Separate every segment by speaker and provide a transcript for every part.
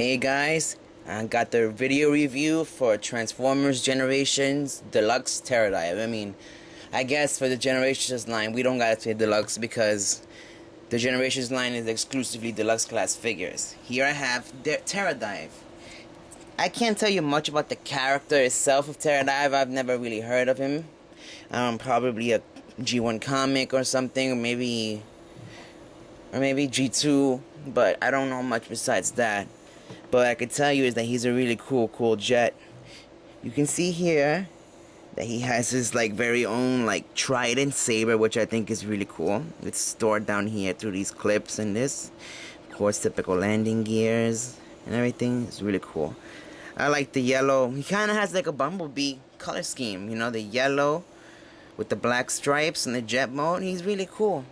Speaker 1: Hey guys, I got the video review for Transformers Generations Deluxe Terradive. I guess for the Generations line, we don't gotta say Deluxe because the Generations line is exclusively Deluxe class figures. Here I have Terradive. I can't tell you much about the character itself of Terradive. I've never really heard of him. Probably a G1 comic or something, or maybe G2, but I don't know much besides that. But I could tell you is that he's a really cool jet. You can see here that he has his very own trident saber, which I think is really cool. It's stored down here through these clips and this. Of course, typical landing gears and everything. It's really cool. I like the yellow. He kind of has like a Bumblebee color scheme. You know, the yellow with the black stripes and the jet mode. He's really cool.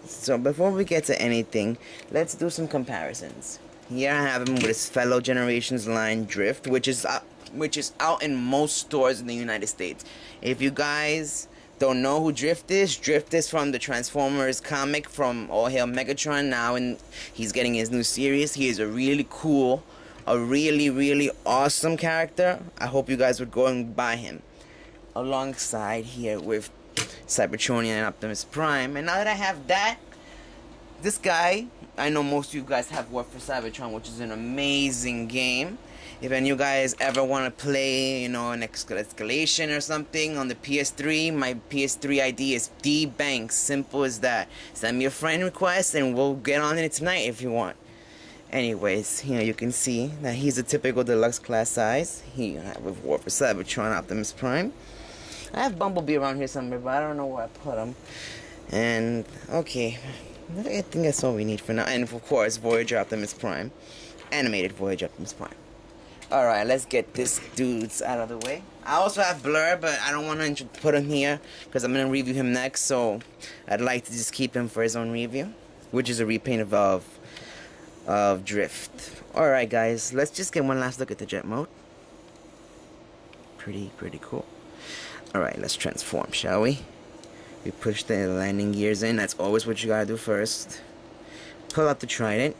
Speaker 1: So before we get to anything, let's do some comparisons. Here I have him with his fellow Generations line Drift, which is out in most stores in the United States. If you guys don't know who Drift is from the Transformers comic from All Hail Megatron now, and he's getting his new series. He is a really cool, a really awesome character. I hope you guys would go and buy him. Alongside here with Cybertronian and Optimus Prime. And now that I have that, this guy, I know most of you guys have War for Cybertron, which is an amazing game. If any of you guys ever want to play, an escalation or something on the PS3, my PS3 ID is DBanks. Simple as that. Send me a friend request and we'll get on it tonight if you want. Anyways, you can see that he's a typical deluxe class size. He with War for Cybertron, Optimus Prime. I have Bumblebee around here somewhere, but I don't know where I put him. And okay, I think that's all we need for now. And of course, Voyager Optimus Prime, animated Voyager Optimus Prime. All right, let's get this dudes out of the way. I also have Blur, but I don't want to put him here because I'm gonna review him next. So I'd like to just keep him for his own review, which is a repaint of Drift. All right, guys, let's just get one last look at the jet mode. Pretty cool. Alright, let's transform, shall we? We push the landing gears in. That's always what you gotta do first. Pull out the trident,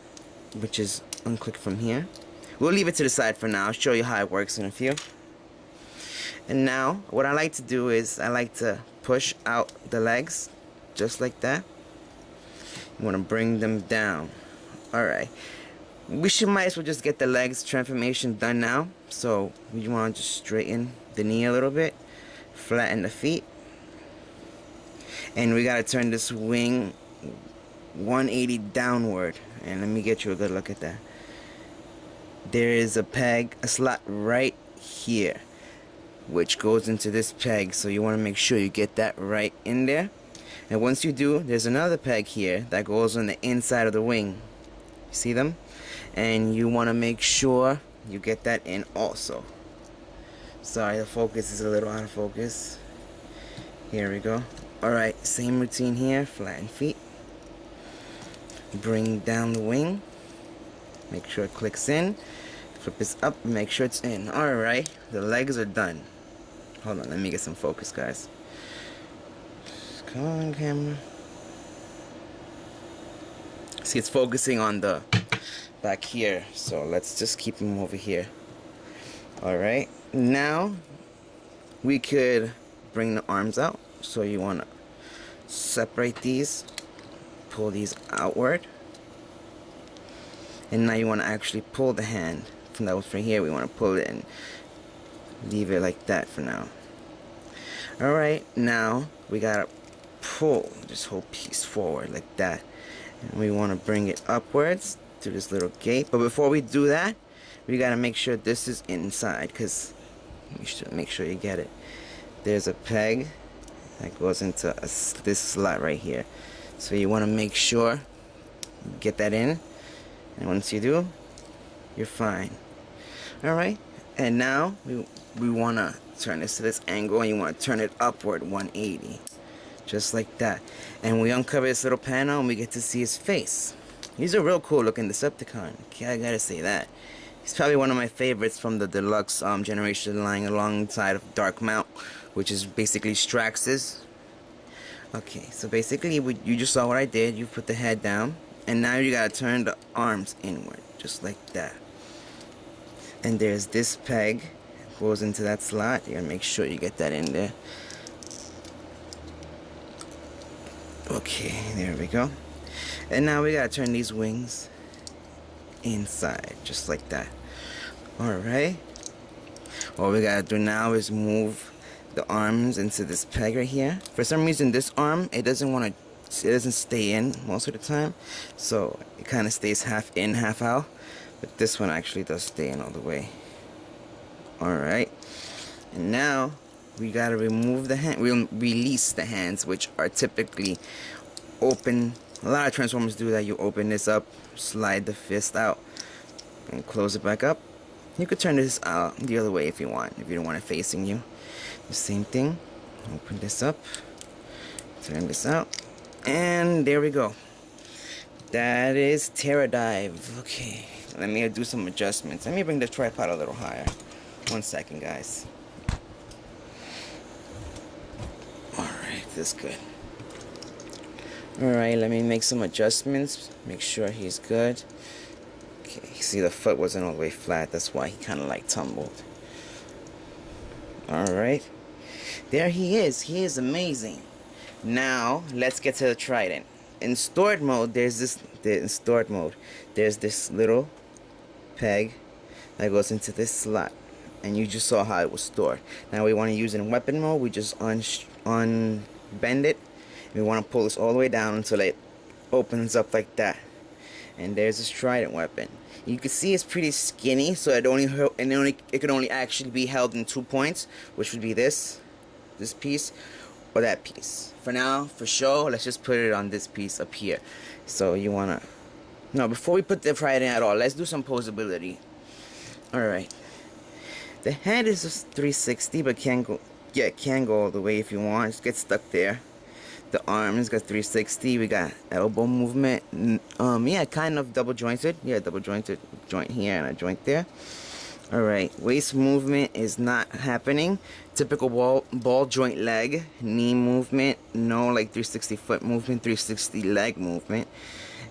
Speaker 1: which is unclick from here. We'll leave it to the side for now. I'll show you how it works in a few. And now, what I like to do is I like to push out the legs, just like that. You want to bring them down. Alright. Might as well just get the legs transformation done now. So, we want to just straighten the knee a little bit. Flatten the feet, and we gotta turn this wing 180 downward. And let me get you a good look at that. There is a slot right here which goes into this peg, so you want to make sure you get that right in there. And once you do, there's another peg here that goes on the inside of the wing. You see them? And you want to make sure you get that in also. Sorry, the focus is a little out of focus. Here we go. Alright, same routine here. Flatten feet. Bring down the wing. Make sure it clicks in. Flip this up. Make sure it's in. Alright, the legs are done. Hold on, let me get some focus, guys. Come on, camera. See, it's focusing on the back here. So let's just keep him over here. Alright. Now we could bring the arms out. So you want to separate these, pull these outward, and now you want to actually pull the hand from that was right here. We want to pull it and leave it like that for now. Alright, now we gotta pull this whole piece forward like that, and we want to bring it upwards to this little gate. But before we do that, we gotta make sure this is inside, because you should make sure you get it. There's a peg that goes into this slot right here, so you want to make sure you get that in, and once you do, you're fine. Alright, and now we want to turn this to this angle, and you want to turn it upward 180, just like that. And we uncover this little panel and we get to see his face. He's a real cool looking Decepticon. Okay, I gotta say that. He's probably one of my favorites from the Deluxe generation line, alongside of Dark Mount, which is basically Strax's. Okay, so basically you just saw what I did. You put the head down, and now you gotta turn the arms inward, just like that. And there's this peg, goes into that slot. You gotta make sure you get that in there. Okay, there we go. And now we gotta turn these wings inside, just like that. Alright. All we gotta do now is move the arms into this peg right here. For some reason, this arm, it doesn't stay in most of the time. So it kind of stays half in, half out. But this one actually does stay in all the way. Alright. And now we gotta remove the hand. We'll release the hands, which are typically open. A lot of Transformers do that. You open this up, slide the fist out, and close it back up. You could turn this out the other way if you want, if you don't want it facing you. The same thing. Open this up, turn this out, and there we go. That is Terradive. Okay, let me do some adjustments. Let me bring the tripod a little higher. 1 second, guys. Alright, that's good. Alright, let me make some adjustments. Make sure he's good. Okay, see, the foot wasn't all the way flat. That's why he kind of like tumbled. Alright. There he is. He is amazing. Now, let's get to the Trident. In stored mode, there's this little peg that goes into this slot. And you just saw how it was stored. Now we want to use it in weapon mode. We just unbend it. We want to pull this all the way down until it opens up like that. And there's this Trident weapon. You can see it's pretty skinny, so it can only actually be held in 2 points, which would be this piece or that piece. For now, for show, let's just put it on this piece up here. So you wanna before we put the Trident at all, let's do some posability. Alright. The head is just 360, but can go all the way if you want. Just get stuck there. The arms got 360. We got elbow movement. Yeah, kind of double jointed. Yeah, double jointed. Joint here and a joint there. Alright, waist movement is not happening. Typical ball joint leg. Knee movement. No, like 360 foot movement. 360 leg movement.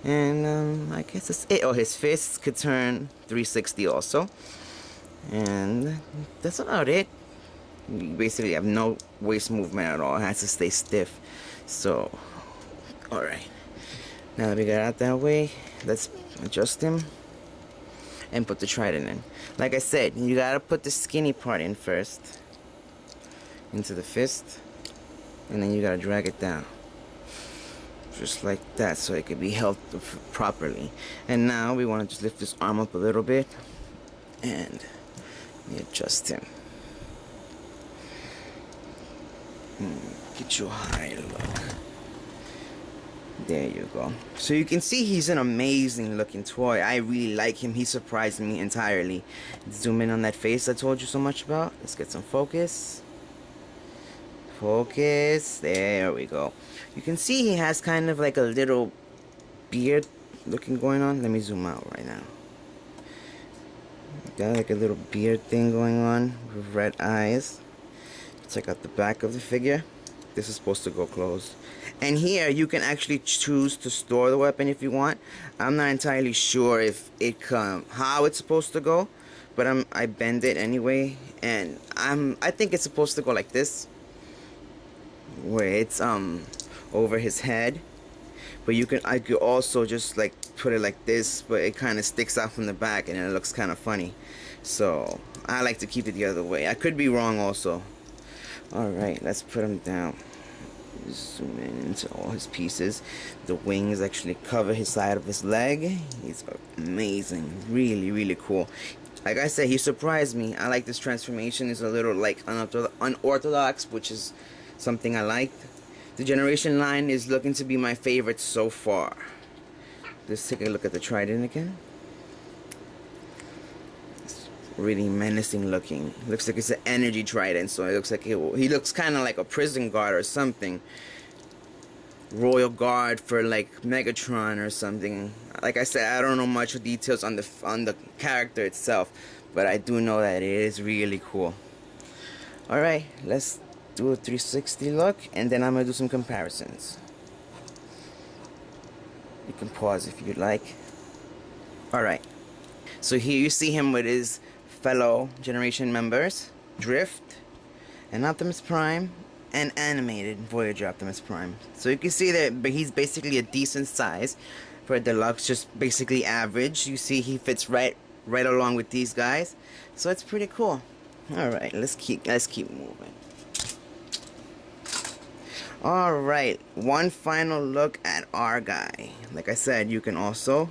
Speaker 1: And I guess that's it. Oh, his fists could turn 360 also. And that's about it. You basically have no waist movement at all. It has to stay stiff. So, alright. Now that we got out that way, let's adjust him and put the Trident in. Like I said, you gotta put the skinny part in first into the fist, and then you gotta drag it down just like that so it can be held properly. And now we want to just lift this arm up a little bit and adjust him. Get you a high look. There you go. So you can see he's an amazing looking toy. I really like him. He surprised me entirely. Zoom in on that face I told you so much about. Let's get some focus. Focus. There we go. You can see he has kind of like a little beard looking going on. Let me zoom out right now. Got like a little beard thing going on with red eyes. Check out the back of the figure. This is supposed to go closed. And here you can actually choose to store the weapon if you want. I'm not entirely sure if it how it's supposed to go, but I bend it anyway, and I think it's supposed to go like this, where it's over his head. But I could also just like put it like this, but it kind of sticks out from the back and it looks kind of funny. So I like to keep it the other way. I could be wrong also. Alright, let's put him down. Zoom in into all his pieces. The wings actually cover his side of his leg. He's amazing. Really, really cool. Like I said, he surprised me. I like this transformation. It's a little like unorthodox, which is something I like. The Generation line is looking to be my favorite so far. Let's take a look at the Trident again. Really menacing looking. Looks like it's an energy Trident, so it looks like he looks kind of like a prison guard or something. Royal Guard for like Megatron or something. Like I said, I don't know much details on the character itself, but I do know that it is really cool. Alright, let's do a 360 look, and then I'm gonna do some comparisons. You can pause if you'd like. Alright, so here you see him with his fellow Generation members, Drift, and Optimus Prime, and animated Voyager Optimus Prime. So you can see that he's basically a decent size for a Deluxe, just basically average. You see he fits right along with these guys, so it's pretty cool. All right, let's keep moving. All right, one final look at our guy. Like I said, you can also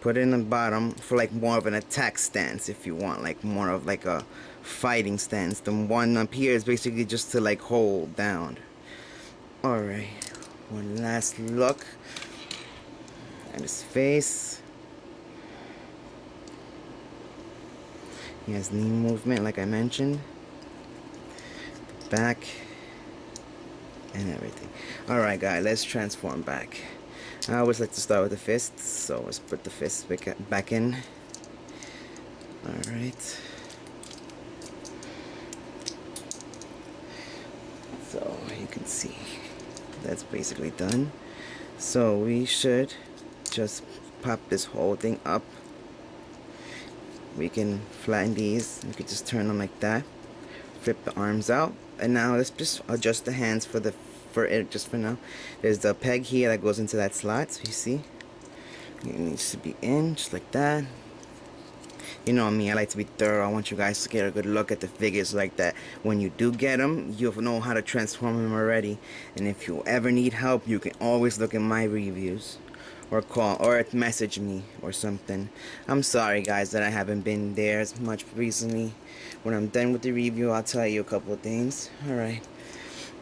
Speaker 1: put it in the bottom for like more of an attack stance if you want, like more of like a fighting stance. The one up here is basically just to like hold down. All right, one last look at his face. He has knee movement, like I mentioned. Back and everything. Alright guys, let's transform back. I always like to start with the fists, so let's put the fists back in. Alright. So you can see that's basically done. So we should just pop this whole thing up. We can flatten these. We could just turn them like that. Flip the arms out. And now let's just adjust the hands for it just for now. There's the peg here that goes into that slot. So you see, it needs to be in just like that. You know me, I like to be thorough. I want you guys to get a good look at the figures like that. When you do get them, you'll know how to transform them already. And if you ever need help, you can always look at my reviews, or call, or message me or something. I'm sorry guys that I haven't been there as much recently. When I'm done with the review, I'll tell you a couple of things. Alright,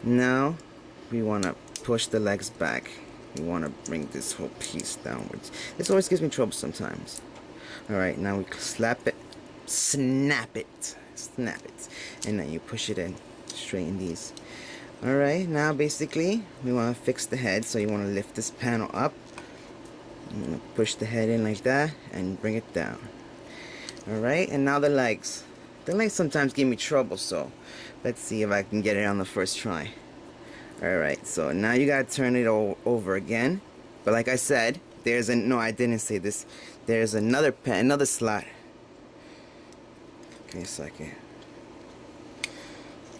Speaker 1: now we want to push the legs back. We want to bring this whole piece downwards. This always gives me trouble sometimes. Alright, now we snap it, and then you push it in, straighten these. Alright, now basically we want to fix the head, so you want to lift this panel up. I'm going to push the head in like that and bring it down. Alright, and now the legs. The legs sometimes give me trouble, so let's see if I can get it on the first try. Alright, so now you gotta turn it over again. But like I said, no, I didn't say this. There's another slot. Okay, so I can.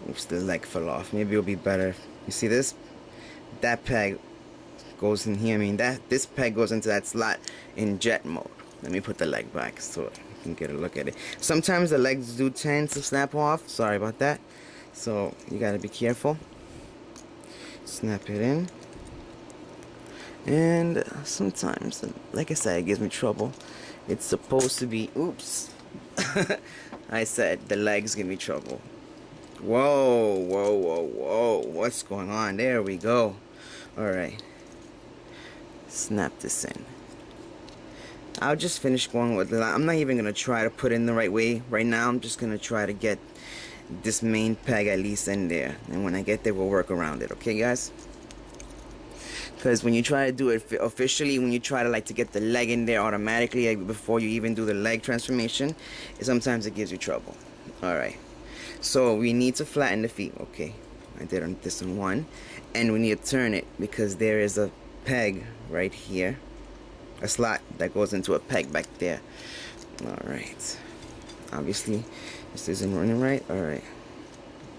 Speaker 1: Oops, the leg fell off. Maybe it'll be better. You see this? That peg goes in here. I mean, this peg goes into that slot in jet mode. Let me put the leg back so you can get a look at it. Sometimes the legs do tend to snap off. Sorry about that. So you gotta be careful. Snap it in. And sometimes, like I said, it gives me trouble. It's supposed to be, oops. I said the legs give me trouble. Whoa, whoa, whoa, whoa. What's going on? There we go. Alright. Snap this in. I'll just finish going with it. I'm not even going to try to put it in the right way right now. I'm just going to try to get this main peg at least in there. And when I get there, we'll work around it. Okay, guys? Because when you try to do it officially, when you try to get the leg in there automatically, like before you even do the leg transformation, sometimes it gives you trouble. Alright. So we need to flatten the feet. Okay. I did on this one. And we need to turn it because there is a peg right here. A slot that goes into a peg back there. Alright. Obviously, this isn't running right. Alright.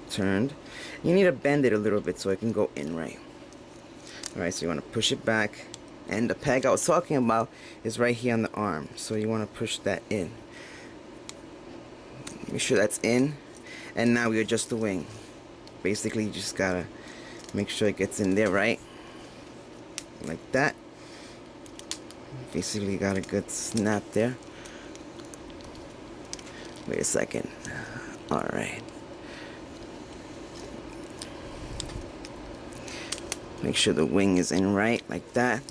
Speaker 1: Turned. You need to bend it a little bit so it can go in right. Alright, so you want to push it back. And the peg I was talking about is right here on the arm. So you want to push that in. Make sure that's in. And now we adjust the wing. Basically, you just gotta make sure it gets in there right. Like that. Basically got a good snap there. Wait a second. Alright. Make sure the wing is in right, like that.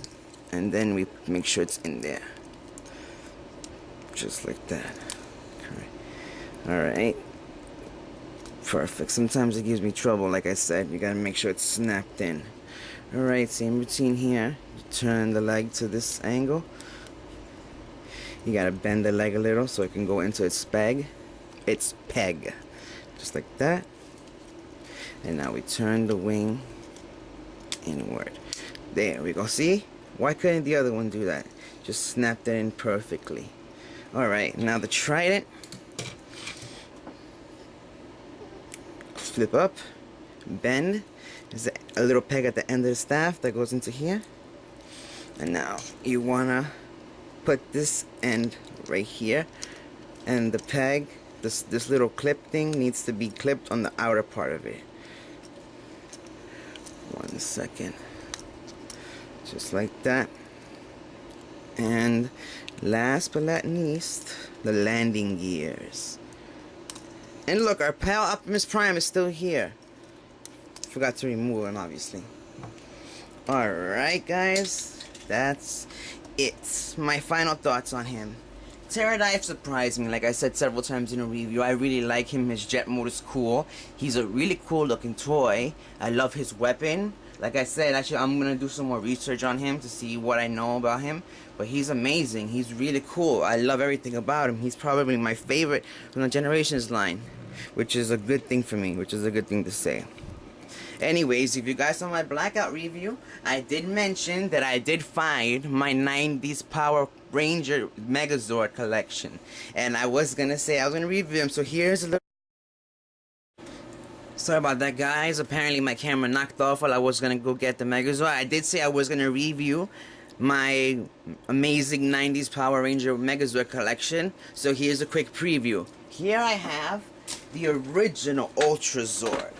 Speaker 1: And then we make sure it's in there. Just like that. Alright. Perfect. Sometimes it gives me trouble, like I said. You gotta make sure it's snapped in. Alright, same routine here. You turn the leg to this angle. You gotta bend the leg a little so it can go into its peg. Its peg. Just like that. And now we turn the wing inward. There we go. See? Why couldn't the other one do that? Just snapped it in perfectly. Alright, now the trident. Flip up, bend. There's a little peg at the end of the staff that goes into here. And now you wanna put this end right here, and the peg, this little clip thing needs to be clipped on the outer part of it. 1 second. Just like that. And last but not least, the landing gears. And look, our pal Optimus Prime is still here. Forgot to remove him, obviously. Alright, guys. That's it. My final thoughts on him. Terradive surprised me, like I said several times in a review. I really like him. His jet mode is cool. He's a really cool looking toy. I love his weapon. Like I said, actually I'm going to do some more research on him to see what I know about him. But he's amazing. He's really cool. I love everything about him. He's probably my favorite from the Generations line, which is a good thing for me, which is a good thing to say. Anyways, if you guys saw my Blackout review, I did mention that I did find my 90s Power Ranger Megazord collection. And I was going to say I was going to review them, so here's a little... Sorry about that, guys. Apparently my camera knocked off while I was going to go get the Megazord. I did say I was going to review my amazing 90s Power Ranger Megazord collection. So here's a quick preview. Here I have the original Ultrazord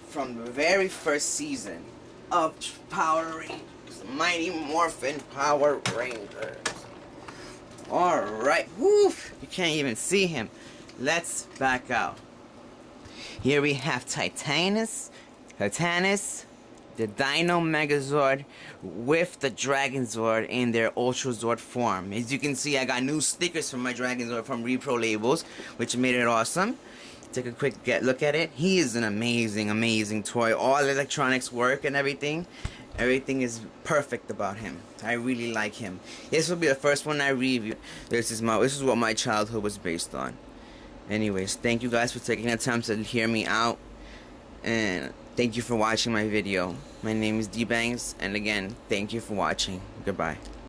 Speaker 1: from the very first season of Power Rangers, Mighty Morphin Power Rangers. Alright, woof, you can't even see him. Let's back out. Here we have Titanus, the Dino Megazord with the Dragonzord in their Ultrazord form. As you can see, I got new stickers for my Dragonzord from Repro Labels, which made it awesome. Take a quick look at it. He is an amazing toy. All electronics work and everything. Everything is perfect about him. I really like him. This will be the first one I review. This is what my childhood was based on. Anyways, thank you guys for taking the time to hear me out. And thank you for watching my video. My name is D-Bangs, and again, thank you for watching. Goodbye.